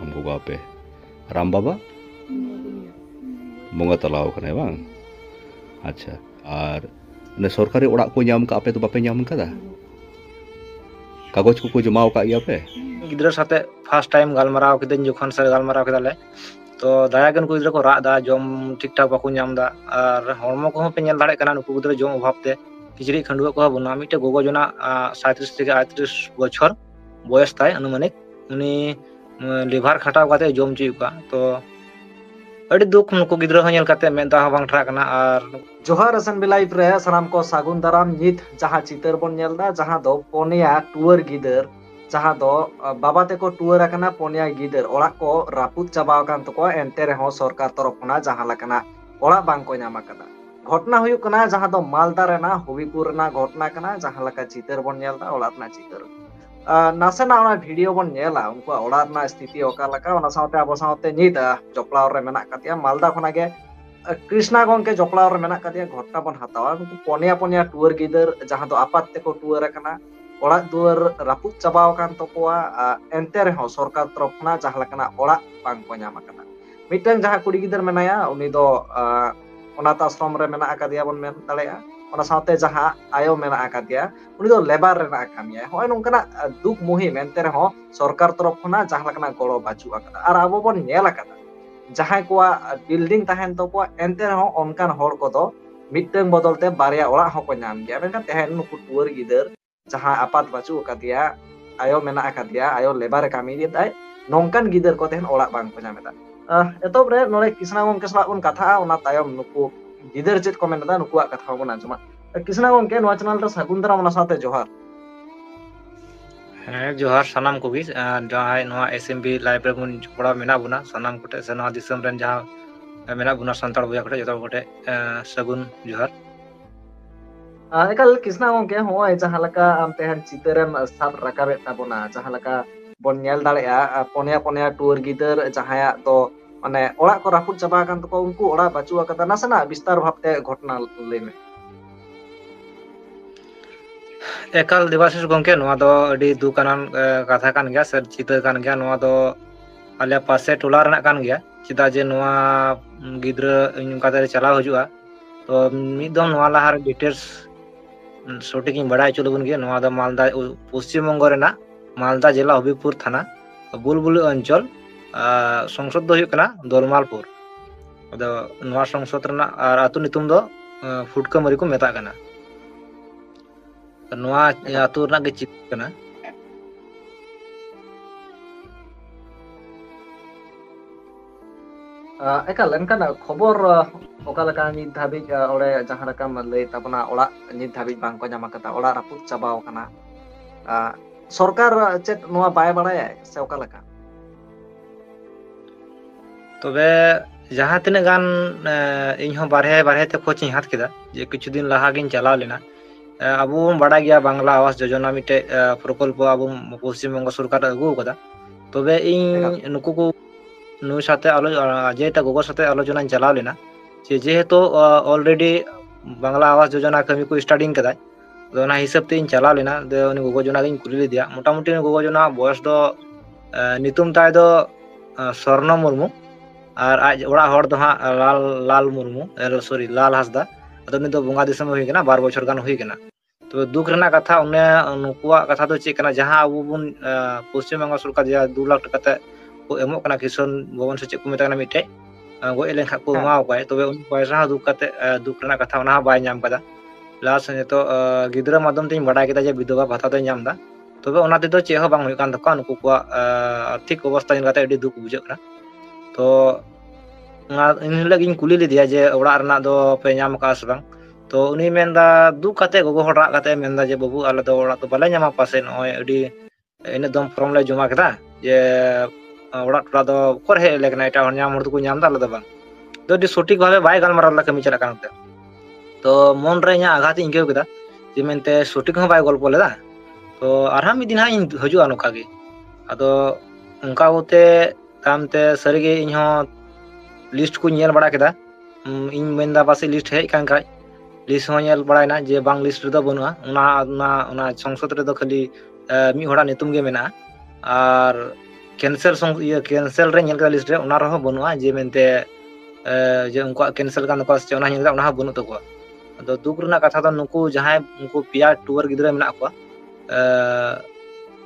am gogo ape ram baba bonga talaw kane bang acha ar ne sorkari orak ko nyam ka ape to bape nyam kada kagoj ko jomao ka iya pe गिद्रा साथे first time गालमाराव किदन जखन से गालमाराव केदाले तो दायागन को गिद्रा को राग दा जम ठीक ठाक बाको नाम दा और हरमो को पे नेल दाड़े कना नुकु गिद्रा जम अभाव ते किचड़ी खंडुआ को बना मिटे गोगो जना 37 থেকে 38 বছর বয়স তাই अनुमानिक उनी लिभार खटाव काते जम चुका तो अड़ी दुख नुकु गिद्रा हनेल काते मेदा बांग ठरा कना और जोहार असन बिलाइफ रे सनाम को सागुन दाराम नित जहां चितर बन नेलदा जहां दो पोनिया टूर गिदर जहां दो बाबा ते को टूर अकना पोनिया गिदर ओड़ा को रापुत चाबाव कान तको एंते रे हो सरकार तरफ ना जहां लकना ओड़ा बांग को नामा कदा घटना हुयु कना जहां दो मालदा रेना हबिपुर ना घटना कना जहां लका चितर बन नेलदा ओड़ा ना चितर नासेना ओना वीडियो बन नेला उनको ओड़ा ना स्थिति ओका लका ओना सावते आबो सावते नित जपलाव रे मेना कतिया मालदा खना के कृष्णा गंके जपलाव रे मेना कतिया घटना बन हतावा उनको पोनिया पोनिया टूर गिदर जहां दो आपात ते को टूर कना ओड़ा दुआर रापुत चाबाव कान तकोआ एंते रे हो सरकार तरफ ना जहां लकना ओड़ा बांग को नामा कना मिटन जहां कुड़ी गिदर मेनाया उनी दो अनाथ आश्रम रे मेना आकादिया बन मेन दाड़ेया ओना साथे जहां आयो मेना आकादिया उनी दो लेबर रे ना कामिया होय नोंकना दुख मुहिम एंते रे हो सरकार तरफ ना जहां लकना गड़ो बाचू आकदा आर आबो बन नेल आकदा जहां कोआ बिल्डिंग तहन तकोआ एंते रे हो ओनकान होड़ को दो मिटन बदलते बारिया ओड़ा हो को नाम गया मेनका तहन नुकु टूर गिदर जहां आपात बाचू आकादिया आयो मेना आकादिया आयो लेबर कामी दिदाय नोंकान गिदर को तहन ओड़ा बांग को नामेदा एतोब रे नोले किसना गंके सला उन कथा ओना तायम नुकु गिदर चेत को मेनदा नुकुआ कथा बन आजमा किसना गंके नोआ चैनल रे सागुंदरा ओना साथे जोहार ᱦᱮᱸ ᱡᱚᱦᱟᱨ ᱥᱟᱱᱟᱢ ᱠᱚᱜᱮ ᱡᱟᱦᱟᱸᱭ ᱱᱚᱣᱟ SMB ᱞᱟᱭᱤᱵ ᱨᱮ ᱵᱚᱱ ᱡᱚᱯᱲᱟᱣ ᱢᱮᱱᱟᱜ ᱵᱚᱱᱟ ᱥᱟᱱᱟम ᱠᱚᱴᱮ ᱥᱮ ᱱᱚᱣᱟ ᱫᱤᱥᱚᱢ ᱨᱮᱱ ᱡᱟᱦᱟᱸ ᱢᱮᱱᱟᱜ ᱵᱚᱱᱟ ᱥᱟᱱᱛᱟᱲ ᱵᱚᱭᱦᱟ ᱠᱚᱴᱮ ᱡᱚᱛᱚ ᱠᱚᱴᱮ ᱥᱟᱹᱜᱩᱱ ᱡᱚᱦᱟर एकल किसना गंके होय जहां लका आम तेहन चितरम साब रकाबे ताबोना जहां लका बन नेल दाड़ेया पोनिया पोनिया टूर गिदर जहाया तो माने ओड़ा को रापुत चाबा कान तको उनको ओड़ा बाचू आकदा नासना विस्तार भाबते घटना लेमे एकाल देवाशीष गंके नोआ दो अडी दुकानान कथा कान गया सर चितर कान गया नोआ दो आले पासे टोला रना कान गया चिदा जे नोआ गिद्रा इनका ते चलाव हजुआ तो मिदम नोआ लाहार डिटेल्स सटीक इन बड़ा चलबन गया नोआ दो मालदा पश्चिम बंग रेना मालदा जिला हबिबपुर थाना बुलबुली अंचल संसद दो हुयुकना दलमालपुर अदो नोआ संसद रना आर आतु नितुम दो फुटकामरी को मेता कना नोआ आतु रना गे चित कना एकल एनकान खबर ओका लका नित धाबि ओड़े जहां रकम लई ताबना ओड़ा नित धाबि बांग को नामा कता ओड़ा रापुत चाबाव कना सरकार चेत नोआ बाय बाड़ाया से ओका लका तबे जहां तिने गान इन हो बारहे बारहे ते खोज हाथ केदा जे किछु दिन लाहा गिन चलाव लेना अब बड़ा गया बांग्ला आवास योजना मिटे प्रकल्प अब पश्चिम बंग सरकार अगू कदा तबे इन नुकु को नु साथे आलो अजय ता गोगो साथे आलोचना चलाव लेना जेहेतु ऑलरेडी बांग्ला आवास योजना कमी को स्टार्टिंग कदा तो ना हिसाब ते इन चलाव लेना दे उनी गोगो जोना गिन कुली दिया मोटामुटी गोगो जोना बयस दो नितुम ताय दो स्वर्ण मुर्मू और आज ओड़ा हर दो हाँ लाल मुर्मू सॉरी लाल हासदा अदो नि दो बंगा दिसम हुई कना 12 बछर गान हुई कना तो दुख रना कथा उन्ने नुकुआ कथा तो चेक कना जहां अब बुन पश्चिम बंग सरकार जे 2 लाख टका ते को एमो कना किसान भवन से चेक को मेता कना मिटे गो एलेन खा को माव पाए तबे उन पैसा दुख कते दुख रना कथा उना बाय नाम कदा लास्ट ने तो गिदरा माध्यम ते बड़ा केदा जे विधवा भाता तो नाम दा तबे उना ते तो चे हो बांग हुई कान तको नुकु को आर्थिक अवस्था इन कते अडी दुख बुझे कना तो इन लगिन कुली लिदिया जे ओड़ा रना दो पे नाम का असबां तो उनी मेंदा दुख कते गोगो हड़ा कते मेंदा जे बाबू आले दो ओड़ा तो बाले नामा पासे नय अडी इन दम फॉर्म ले जमा केदा जे ओड़ा टोला दो कर हे लेकना एटा हर नाम हर को नाम दा आले दो बां तो डी सटीक भाबे बाय गालमारा ला कमी चला कानते तो मन रे nya आघात इंगेव केदा जे मेनते सटीक हो बाय गल्प लेदा तो आरहा मि दिन हा इन हजुआ नोका गे आदो उनका होते तामते सरीगे इन हो लिस्ट को नेल बड़ा केदा इन मेंदा पासे लिस्ट हेज कान खाय लिस्ट हो नेल बड़ायना जे बांग लिस्ट रे दो बनुआ उना संसद रे दो खाली मी होड़ा नितुम गे मेना और कैंसल रे nyel keda list re ona reho banua je mente je unko cancel kan ko se ona nyel keda ona ha banu takwa ado duk rena katha do nuku jahay unku pia tour gidra menak kwa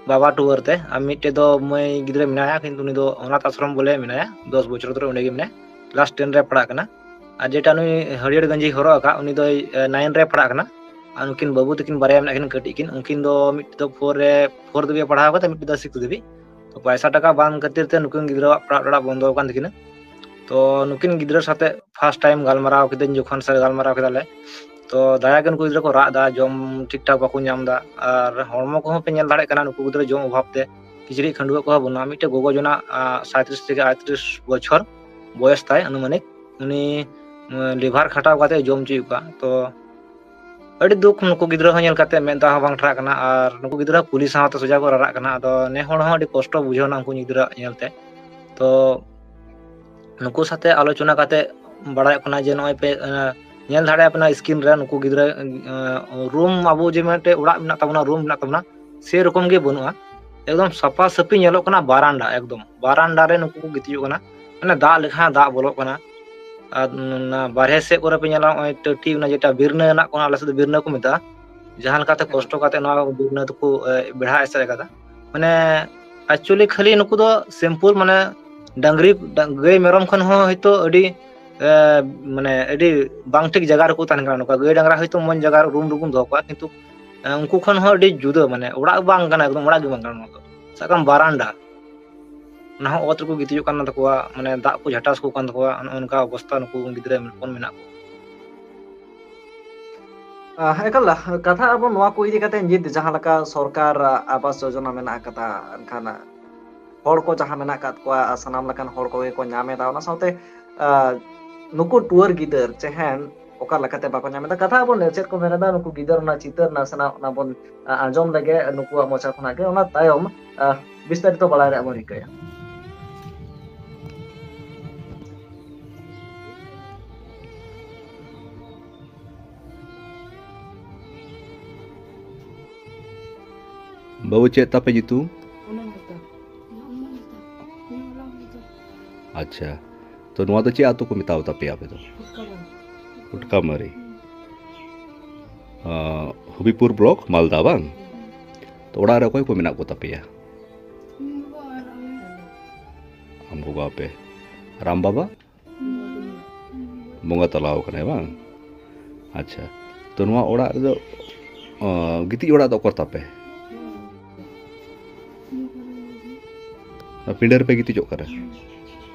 Baba tour ते मिट्टे दो मैं गिद्रे मिनाया किंतु उनी दो अनाथ आश्रम बोले मिनाया 10 बछर धरे उंडे गे मिनाया क्लास 10 रे पढ़ा कना आ जेटा नुई हरियर गंजी हरो का उनी दो 9 रे पढ़ा कना आ उनकिन बाबू तकिन बारे में किन कटी किन उनकिन दो मिट्टे दो 4 दबे पढ़ा का मिट्टे दो 6 दबे तो पैसा टका बांग खातिर ते नुकिन गिद्रा पढ़ा बंदो कान तकिन तो नुकिन गिद्रा साथे फर्स्ट टाइम गालमाराव किदन जोखन सर गालमाराव केदाले तो दाया गन को गिद्रा को राग दा जम ठीक ठाक बाको नाम दा और हरमो को पे नेल दाड़े कना नुकु गिद्रा जम अभाव ते किचड़ी खंडुआ को बना मिटे गोगो जना 37 থেকে 38 বছর বয়স তাই अनुमानिक उनी लिभार खटाव काते जम चुका तो अड़ी दुख नुकु गिद्रा हो नेल काते मेदा हो बांग ठरा कना और नुकु गिद्रा पुलिस हाते सजा को रारा कना तो ने होड़ हो अड़ी कष्ट बुझावना उनको गिद्रा नेलते तो नुकु साथे आलोचना काते बड़ाय कना जे नय पे नेल धाड़े अपना स्क्रीन रे नुकु गिद्रा रूम अबो जे मेटे उड़ा मेना तबना रूम मेना तबना से रकम गे बनुआ एकदम सफा सफी नेलो कना बारांडा एकदम बारांडा रे नुकु को गितियो कना माने दा लेखा दा बोलो कना ना बारहे से करे पे नेला ओय टटी ना जेटा बिरना ना कोना आले से बिरना को मेता जहां लकाते कष्ट काते ना बिरना तो को बेढ़ा एसे कदा माने एक्चुअली खाली नुकु दो सिंपल माने डांगरी गई मेरम खन हो हयतो अडी माने अडी बांग ठीक जगह रको तान कना नुका गई डांगरा हयतो मन जगह रूम रूम दो का किंतु उनको खन हो अडी जुदा माने उड़ा बांग कना एकदम उड़ा गे बांग कना तो साकम बारांडा ना हो ओत को गितियो कना तकवा माने दा को झटास को कन तकवा उनका अवस्था नुकु गिद्रे कोन मेना एकल कथा अब नवा को इदी कते जित जहां लका सरकार आवास योजना मेना कता खाना हर को जहां मेना कात को सनाम लकान हर को नामे दा ना साथे नुकु टूर गिदर चेहन ओका लकाते बाको नामे दा कथा अब चेत को मेना दा नुकु गिदर ना चितर ना सना ना बन आजम लगे नुकु मोचा खना के ओना तायम विस्तारित बला रे अमरिका बाबू चेत तापे जितु अच्छा तो नुआ तो चे आतो को मिताव तापे आपे तो उटका मारी हबीपुर ब्लॉक मालदा बांग तो ओड़ा रे कोई को मेना को तापेया हम गोगा पे राम बाबा बोंगा तलाव कने बांग अच्छा तो नुआ ओड़ा रे दो गिति ओड़ा तो करता पे पिंडर पे गिति चोक करे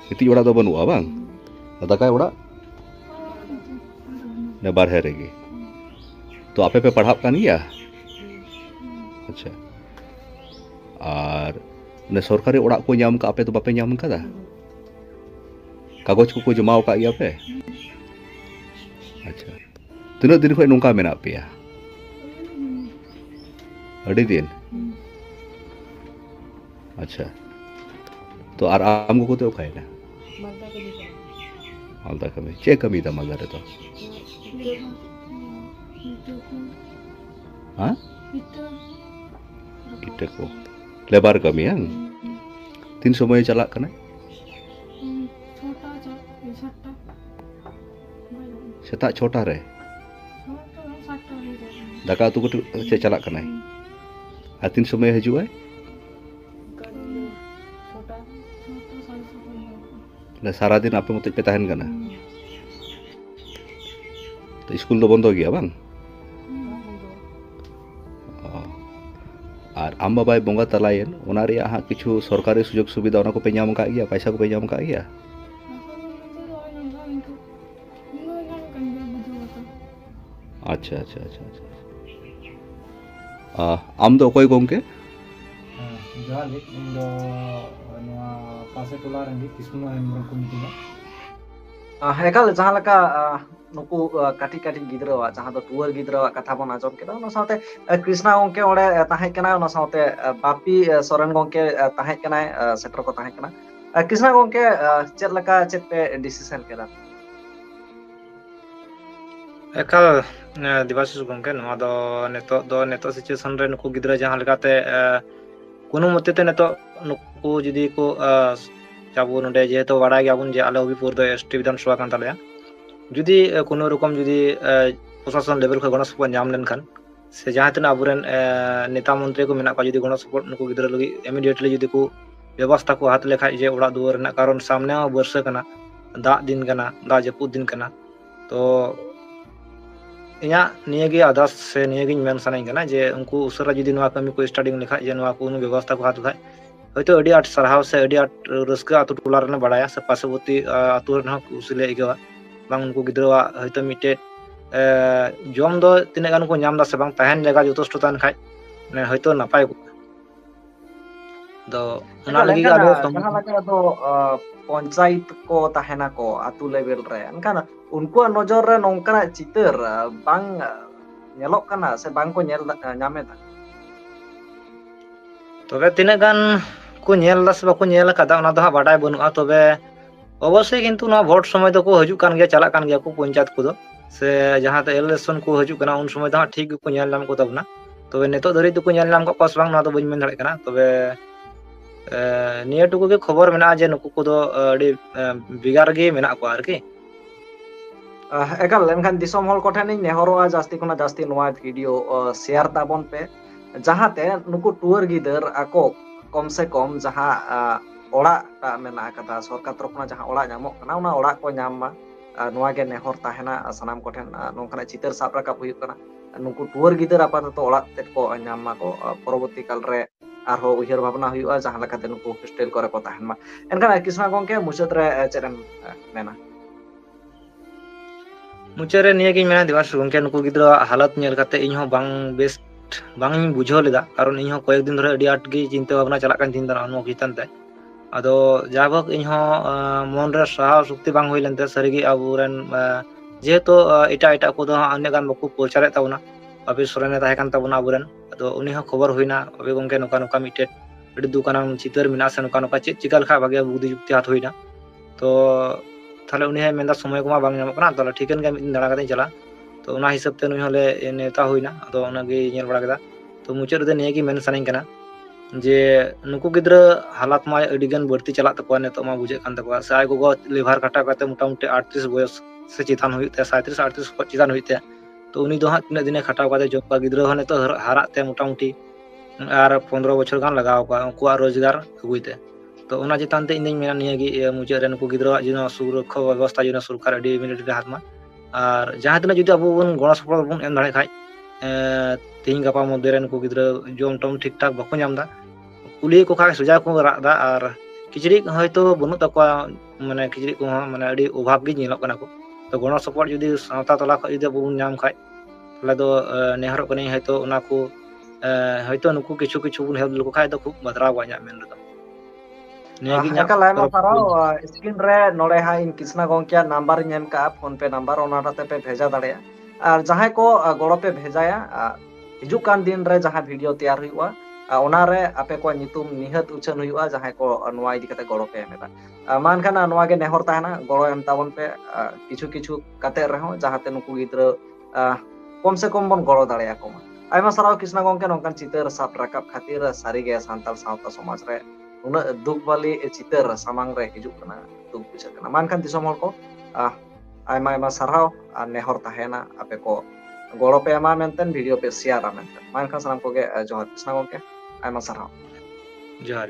गिति ओड़ा दो बनुआ बांग दाकाय ओड़ा ने बारहे रेगी तो आपे पे पढ़ाव कान गया अच्छा और ने सरकारी ओड़ा को नाम का आपे तो बापे नाम कदा कागज को जमाव का गया पे अच्छा तीन दिन खय नोंका मेना पेया अड़ी दिन अच्छा तो आर आम को तो खाइना मालदा कमी चे कमी दा मालदा रे तो हाँ इटे को लेबार कमी हंग तीन समय चला कना सेता छोटा रे दाका तू को चे चला कना आ तीन समय हजुआ सारा दिन आपे मत पे तहन कना तो स्कूल दो बंद हो गया बांग और आम बाबाई बोंगा तलायन ओना रे हा किछु सरकारी सुजोग सुविधा ओना को पे नाम का गया पैसा को पे नाम का गया अच्छा अच्छा अच्छा अच्छा आम दो कोई गोंके जहां इंदो पासे टोला रंगी किस्मो हेमब्रम को मिटिंग एकल जहां लका नुकु काटी काटी गिद्रा जहां तो टूर गिद्रा कथा बन आजम केदा ओना साथे कृष्णा गोंके ओडे ताहे कना ओना साथे बापी सोरेन गोंके ताहे कना सेक्टर को ताहे कना कृष्णा गोंके चेत लका चेत पे डिसीजन केदा एकल दिवासिस गोंके नवा दो नेतो सिचुएशन रे नुकु गिद्रा जहां लकाते कोनो मते ते नेतो को जुदी को चाबो नोडे जेहेतु बाड़ाय गयाबन जे आले हबिपुर दो एसटी विधानसभा कान तालेया जुदी कोनो रकम जुदी प्रशासन लेवल खो गण सपोर्ट नाम लेनखान से जहाँ तना अबुरेन नेता मंत्री को मेना जुदी गण सपोर्ट नुकु गिद्रा लगी इमिडिएटली जुदी को व्यवस्था को हाथ लेखा जे ओड़ा दुआर ना कारण सामने बर्षा कना दाग दिन कना दाग जपुद दिन कना तो इना नियगे आदास से नियगे मेन सानाई कना जे उनको उसरा जुदी नवा कमी को स्टार्टिंग लेखा जे नवा को व्यवस्था को हाथ उठाय हयतो अडी आट सरहाव से अडी आट रस्का आतु टोला रने बाड़ाया से पार्श्ववर्ती आतु रन कुसिले इगवा बांग उनको गिद्रा हयतो मिटे जम दो तिने गान को नाम दा से बांग तहन जगह जथेष्ट तान खाय ने हयतो नापाय को दो उना लगी आदो जहां लगे तो पंचायत को तहना को आतु लेवल रे अनकान उनको नजर रे नोंकना चितर बांग नेलोक कना से बांग को नेल नामे ता तबे तिने गान को नेल दा से बाको नेल कादा उना दो बाडाय बनुआ तबे अवश्य किंतु ना वोट समय तो को हजू कान गया चला कान गया को पंचायत को दो से जहां ते इलेक्शन को हजू कना उन समय दा ठीक को नेल नाम को तबना तबे नेतो धरी तो को नेल नाम को पास बांग ना तो बइन मेन धड़े कना तबे निया टुकु के खबर मेना जे नुकु को दो अडी बिगार गे मेना को आरकी एकाल लेनखान दिसम हल कोठेन नेहरोआ जास्ती खुना जास्ती नोआ वीडियो शेयर ताबन पे जहां ते नुकु टूर गिदर आको कम से कम जहां ओड़ा ता मेना कथा सरकार तरफना जहां ओड़ा नामक कना उना ओड़ा को नाम मा नोआ गे नेहर ताहेना सनाम कोठेन नोंकना चितर साब राका हुयु कना नुकु टूर गिदर आपातत ओड़ा ते को नाम मा को परवर्ती काल रे आरो उहिर भावना हुयु जहां लकाते नुकु हॉस्टेल करे को ताहेन मा एनखान किस्ना गंके मुचत रे चेरन मेना मुचारे निया गिन मेना दिवास गंके नुकु गिद्रा हालत नेल काते इन हो बांग बेस्ट बांग बुझो लेदा कारण इन हो कयेक दिन धरे अडी आट गे चिंता भावना चला कान दिन तना नो कितान ते आदो जाबक इन हो मन रे साहा शक्ति बांग होई लेनते सरिगी आबुरेन जेहेतु एटा एटा को दो अन्य गान बकु प्रचारे ताउना अबे सोरेने ताहे कान ताबुना आबुरेन आदो उनी हो खबर होइना अबे गंके नोका नोका मिटे अडी दुकानाम चितर मिना से नोका नोका चेक चिकल खा भागे बुद्धि युक्ति हाथ होइना तो थाले उनी है मेंदा समय को मा बांग नामक ना तो ठीकन के मिन दाड़ा काते चला तो उना हिसाब ते नुई होले नेता होइना आदो उना गे नेल बड़ा केदा तो मुचार दे निया की मेन सानिं कना जे नुकु गिद्रा हालात मा अडिगन बढ़ती चला तको नेतो मा बुझे कान तको साय गोगो लिभार काटा काते मोटामुटी 38 बयस से चितान हुइते 37 38 चितान हुइते तो उनी दो हा तिना दिने खटाव काते जोपा गिद्रा हने तो हाराते मोटामुटी आर 15 बछर गान लगाव का उनकुआ रोजगार हुइते तो उना चितान ते इनिं मेना निया गी मुचार रे नुकु गिद्रा जिना सुरक्षा व्यवस्था जिना सरकार अडी मिलिट हाथ मा और जहां तना जुदी अबो बन गण सपोर्ट बन एम दाड़े खाय तीन गपा मध्य रे नुकु गिद्रा जोम टम ठीक ठाक बको नामदा कुली को खा सुजा को रादा और किचड़ी हयतो बनु तको माने किचड़ी को माने अडी अभाव गे नेलक कना को तो गण सपोर्ट जुदी सावता तला ख जुदी बन नाम खाय तले दो नेहर कने हयतो उना को हयतो नुकु किछु किछु बन हेल्प लको खाय तो खूब बदराव वा냐 मेन रदा एका लाइमा साराव स्क्रीन रे नोड़े हा इन किसना गंकिया नंबर नेम का फोन पे नंबर ओनाटाते पे भेजा दाड़ेया और जहां को गड़ो पे भेजाया हिजु कान दिन रे जहां वीडियो तैयार हुआ ओना रे आपे को नितुम निहत उछन हुआ जहां को नवा इदी कते गड़ो पे एमेदा मान खाना नवा गे नेहर ताहना गड़ो एम ताबन पे किछु किछु कते रहो जहां ते नुकु गिद्रा कम से कम बन गड़ो दाड़ेया को आयमा साराव किसना गंके नोंकान चितर साब राकाब खातिर सारी गे सांताल सावता समाज रे उना दुख वाली चितर सामांग रे हिजु कना दुख बुझा कना मानखान दिसम हल को आयमा आयमा साराव नेहर ताहेना आपे को गड़ो पे एमा मेंतन वीडियो पे शेयर मेंतन मानखान साराम को गे जोहार किसना गंके आयमा साराव जोहार